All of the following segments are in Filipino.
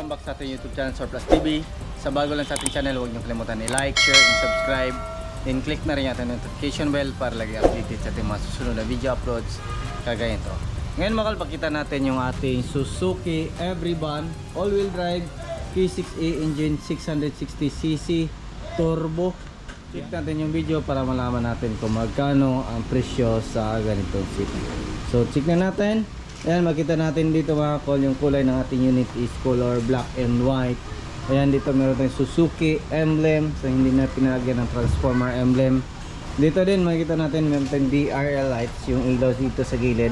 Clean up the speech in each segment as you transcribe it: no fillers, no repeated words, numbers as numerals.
welcome back sa ating YouTube channel, Surplus TV. Sa bago lang sa ating channel, huwag niyo kalimutan i-like, share, and subscribe. Then click na rin natin ang notification bell para lagi updated sa ating mga susunod na video uploads kagaya ito. Ngayon makapakita natin yung ating Suzuki Everyban all-wheel drive K6A engine 660cc turbo. Check natin yung video para malaman natin kung magkano ang presyo sa ganitong seat. So check na natin. Ayan, makita natin dito mga kol, yung kulay ng ating unit is color black and white. Ayan, dito meron tayong Suzuki emblem, so hindi na pinalagyan ng transformer emblem. Dito din makita natin meron tayong DRL lights, yung ilaw dito sa gilid,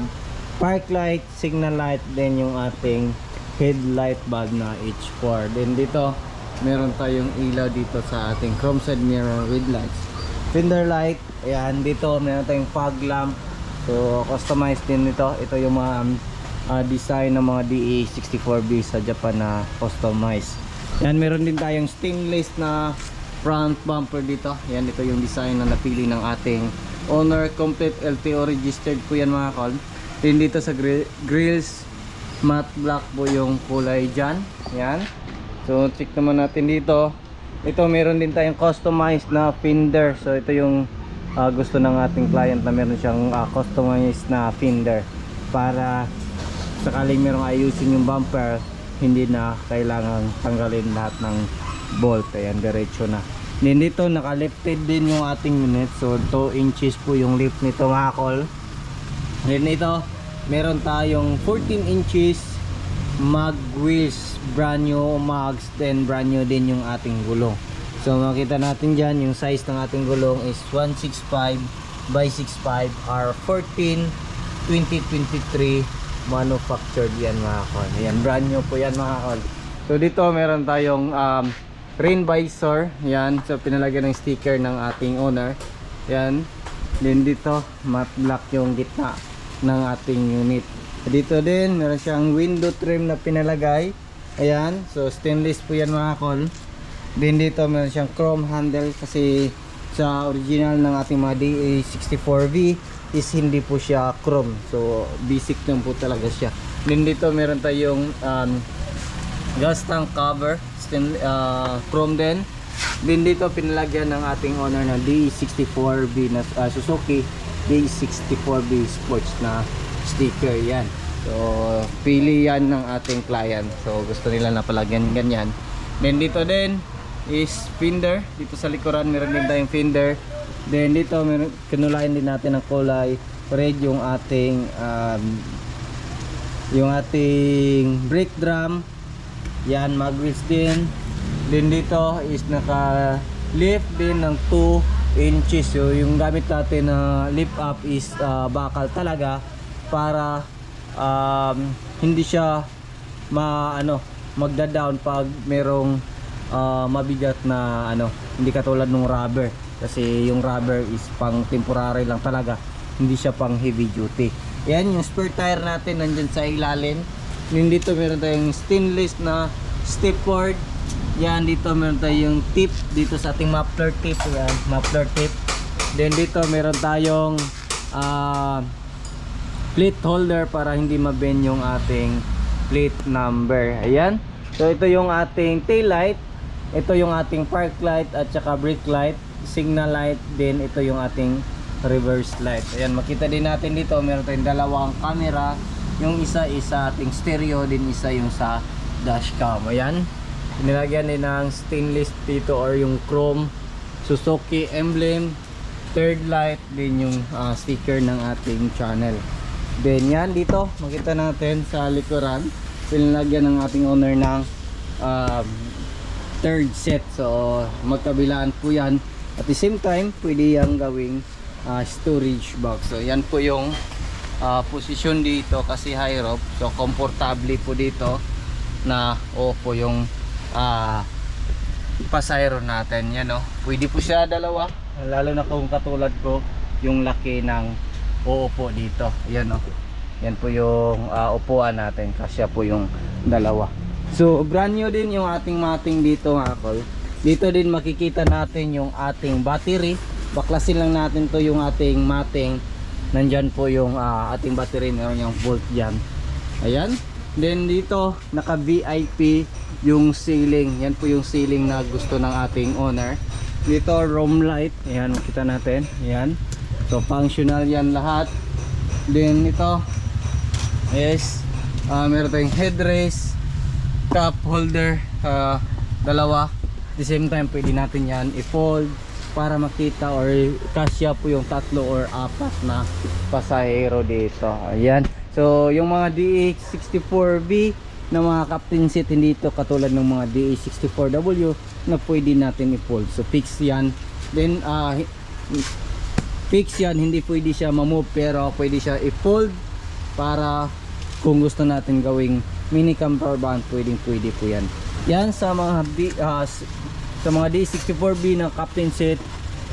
park light, signal light, then yung ating headlight bulb na H4. Then dito meron tayong ilaw dito sa ating chrome side mirror with lights, fender light. Ayan, dito meron tayong fog lamp. So customized din ito. Ito yung mga design ng mga DE64B sa Japan na customized. Yan, meron din tayong stainless na front bumper dito. Yan, ito yung design na napili ng ating owner. Complete LTO registered po yan mga kol. Then dito sa grills, matte black po yung kulay dyan. Yan. So check naman natin dito. Ito meron din tayong customized na fender. So ito yung gusto ng ating client na meron siyang customized na fender para sakaling merong ayusin yung bumper, hindi na kailangan tanggalin lahat ng bolt. Ayan, diretso na. Then dito naka-lifted din yung ating unit, so 2 inches po yung lift nito mga kol. Then ito meron tayong 14 inches mag wheels, brand new mags, then brand new din yung ating gulong. So makita natin dyan yung size ng ating gulong is 165 by 65 R14 2023 manufactured yan mga kol. Ayan, brand new po yan mga kol. So dito meron tayong rain visor. Yan, so pinalagyan ng sticker ng ating owner. Yan. Then dito matte black yung gitna ng ating unit. Dito din meron siyang window trim na pinalagay. Ayan, so stainless po yan mga kol. Then dito meron siyang chrome handle kasi sa original ng ating mga DE64V is hindi po siya chrome. So basic lang po talaga siya. Then dito meron tayong gas tank cover, chrome din. Then dito pinalagyan ng ating owner na DE64V na Suzuki DE64V Sports na sticker yan. So pili yan ng ating client. So gusto nila na palagyan ganyan. Then dito din is fender. Dito sa likuran meron din tayong fender. Then dito meron, kinulayan din natin ng kulay red yung ating brake drum. Yan, mag-wheels din. Then dito is naka lift din ng 2 inches. So yung gamit natin na lift up is bakal talaga para hindi siya magda-down pag merong mabigat na hindi katulad ng rubber, kasi yung rubber is pang temporary lang talaga, hindi siya pang heavy duty. Yan yung spare tire natin nandyan sa ilalim. Yung dito meron tayong stainless na step cord. Yan, dito meron tayong tip dito sa ating muffler tip. Yan, muffler tip. Then dito meron tayong plate holder para hindi ma-bend yung ating plate number. Ayan, so ito yung ating tail light. Ito yung ating park light at saka brake light, signal light, din ito yung ating reverse light. Ayan, makita din natin dito meron tayong dalawang camera. Yung isa is sa ating stereo, din isa yung sa dashcam. Ayan, nilagyan din ng stainless dito or yung chrome Suzuki emblem, third light, din yung sticker ng ating channel. Then yan, dito makita natin sa likuran pinalagyan ng ating owner ng third set. So magkabilaan po yan. At the same time pwede yung gawing storage box. So yan po yung position dito kasi high roof. So komportable po dito na po yung pasayro natin. Yan, pwede po siya dalawa, lalo na kung katulad ko yung laki ng uupo dito. Yan, yan po yung upuan natin, kasya po yung dalawa. So brand new din yung ating mating dito mga kol. Dito din makikita natin yung ating battery. Baklasin lang natin to yung ating mating. Nandyan po yung ating battery, meron yung volt dyan. Ayan. Then dito naka VIP yung ceiling. Yan po yung ceiling na gusto ng ating owner. Dito room light, ayan makita natin, ayan. So functional yan lahat. Then ito is meron tayong headrest, cup holder, dalawa. At the same time pwede natin yan i-fold para makita or kasya po yung 3 or 4 na pasahero dito. Ayan. So yung mga DA64B na mga captain seat, hindi ito katulad ng mga DA64W na pwede natin i-fold. So fix yan. Then fix yan, hindi pwede siya ma-move pero pwede siya i-fold para kung gusto natin gawing mini camper van, pwede po yan. Yan sa mga D64B na captain seat,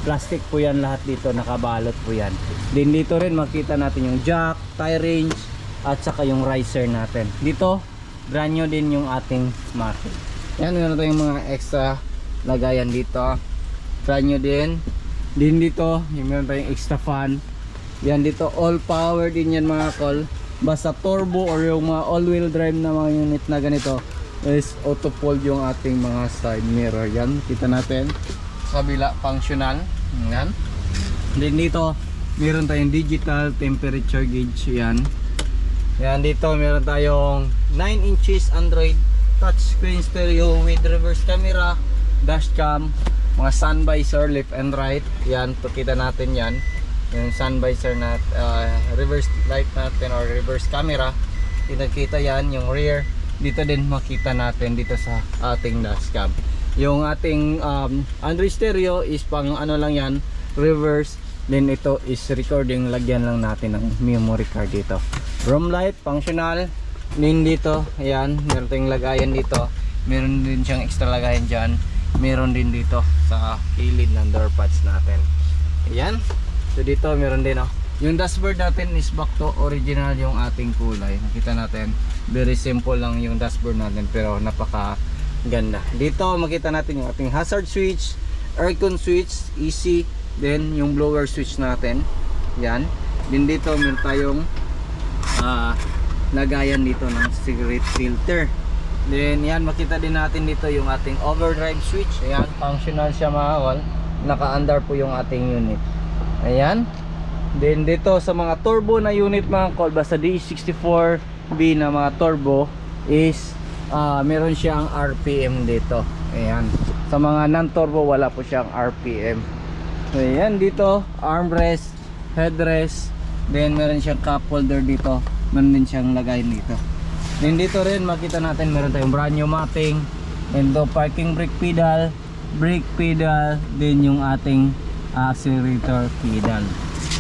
plastic po yan lahat dito, nakabalot po yan. Then dito rin makita natin yung jack, tire range at saka yung riser natin. Dito brand new din yung ating market. Yan, meron tayong mga extra lagayan dito, brand new din. Din dito meron tayong extra fan. Yan dito all power din yan mga kol. Basta turbo or yung mga all wheel drive na mga unit na ganito is auto fold yung ating mga side mirror. Yan kita natin sa kabila, functional. Yan. Then dito meron tayong digital temperature gauge. Yan. Yan dito meron tayong 9 inches Android touchscreen stereo with reverse camera, dashcam, mga sun visor left and right. Yan, pakita natin yan. Yung sun visor na reverse light natin or reverse camera. Pinakita yan, yung rear. Dito din makita natin dito sa ating dashcam. Yung ating Android stereo is pang ano lang yan, reverse. Then ito is recording, lagyan lang natin ng memory card dito. Room light, functional. Then dito, ayan, meron tayong lagayan dito. Meron din siyang extra lagayan dyan. Meron din dito sa kilid ng door pads natin. Ayan. So dito meron din yung dashboard natin is back to original yung ating kulay. Nakita natin, very simple lang yung dashboard natin pero napaka ganda. Dito makita natin yung ating hazard switch, aircon switch, AC. Then yung blower switch natin. Yan. Din dito meron tayong lagayan dito ng cigarette filter. Then yan, makita din natin dito yung ating overdrive switch. Ayan, functional siya mga kol. Naka-under po yung ating unit. Ayan. Then dito sa mga turbo na unit mga kol, basta D64B na mga turbo is meron siyang RPM dito. Ayan. Sa mga non-turbo wala po siyang RPM. So ayan, dito armrest, headrest, then meron siyang cup holder dito, meron din siyang lagayan dito. Then dito rin makita natin meron tayong brand new mapping, and the parking brake pedal, then yung ating accelerator pedal.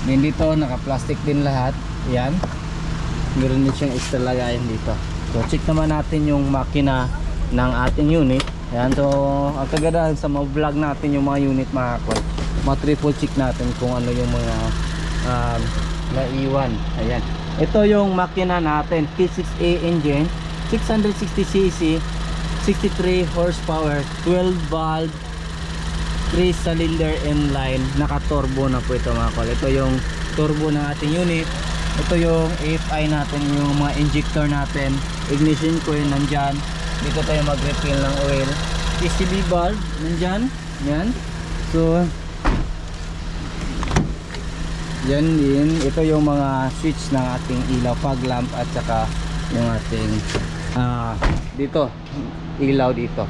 Then dito naka-plastic din lahat. Ayan, meron din siyang extra lagayan dito. So check naman natin yung makina ng ating unit. Ayan, so ang kagandahan sa mga vlog natin yung mga unit mga kol, triple check natin kung ano yung mga naiwan. Ayan, ito yung makina natin, K6A engine, 660cc, 63 horsepower, 12 valve, 3 cylinder inline, naka turbo na po ito mga kol. Ito yung turbo ng ating unit. Ito yung AFI natin, yung mga injector natin, ignition coil nandyan. Dito tayo mag-refill ng oil, PCB valve nandyan. Yan, so yan din, ito yung mga switch ng ating ilaw, fog lamp at saka yung ating dito ilaw dito.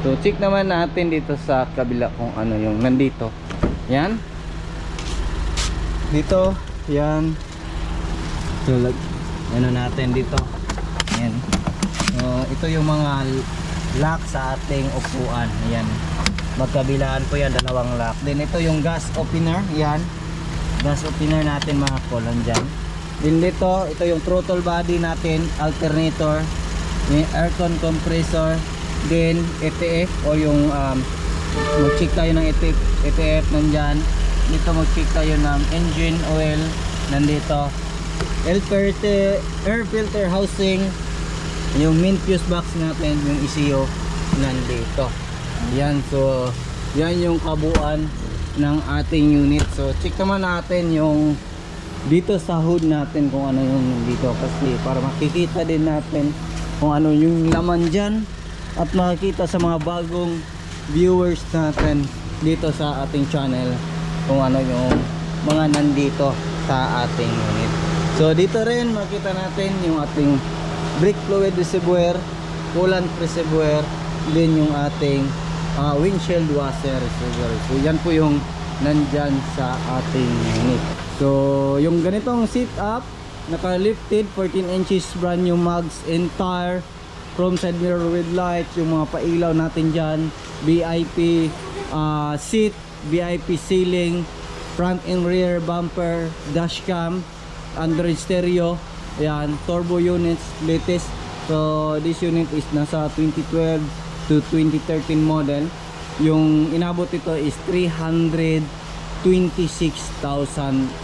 So check naman natin dito sa kabila kung ano yung nandito. Yan dito, yan. So ano natin dito, yan. So ito yung mga lock sa ating upuan. Yan, magkabilaan po yan, dalawang lock. Then ito yung gas opener. Yan, gas opener natin mga kolon dyan. Then dito, ito yung throttle body natin, alternator, yung aircon compressor, then ETF o yung mag-check tayo ng ETF nandyan. Dito mag-check tayo ng engine oil nandito, air filter housing, yung main fuse box natin, yung ECU nandito. Yan, so yan yung kabuuan ng ating unit. So check naman natin yung dito sa hood natin kung ano yung dito, kasi para makikita din natin kung ano yung laman dyan. at makikita sa mga bagong viewers natin dito sa ating channel kung ano yung mga nandito sa ating unit. So dito rin makita natin yung ating brake fluid reservoir, coolant reservoir, din yung ating windshield washer reservoir. So yan po yung nandyan sa ating unit. So yung ganitong seat up, naka-lifted 14 inches brand new mugs and tire, chrome side mirror with lights, yung mga pailaw natin dyan, VIP seat, VIP ceiling, front and rear bumper, dashcam, Android stereo, ayan, turbo units, latest. So this unit is nasa 2012 to 2013 model. Yung inabot ito is 326,000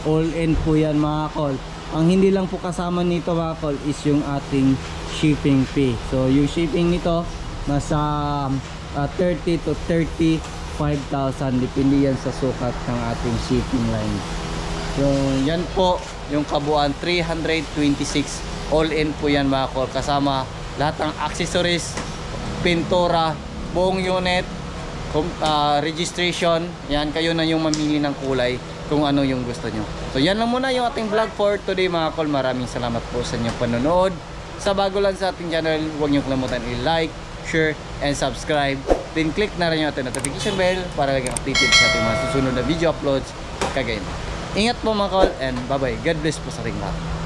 all in po yan mga kol. Ang hindi lang po kasama nito mga kol is yung ating shipping fee. So yung shipping nito nasa 30 to 35,000, depende yan sa sukat ng ating shipping line. So yan po yung kabuuan, 326 all in po yan mga kol, kasama lahat ng accessories, pintura, buong unit, registration. Yan, kayo na yung mamili ng kulay kung ano yung gusto nyo. So yan lang muna yung ating vlog for today mga kol. Maraming salamat po sa inyong panonood. Sa bago lang sa ating channel, huwag nyo kalimutan i-like, share, and subscribe. Then click na rin yung ating notification bell para laging updated sa ating mga susunod na video uploads kagaya. Ingat po mga kol, and bye bye. God bless po sa ating lahat.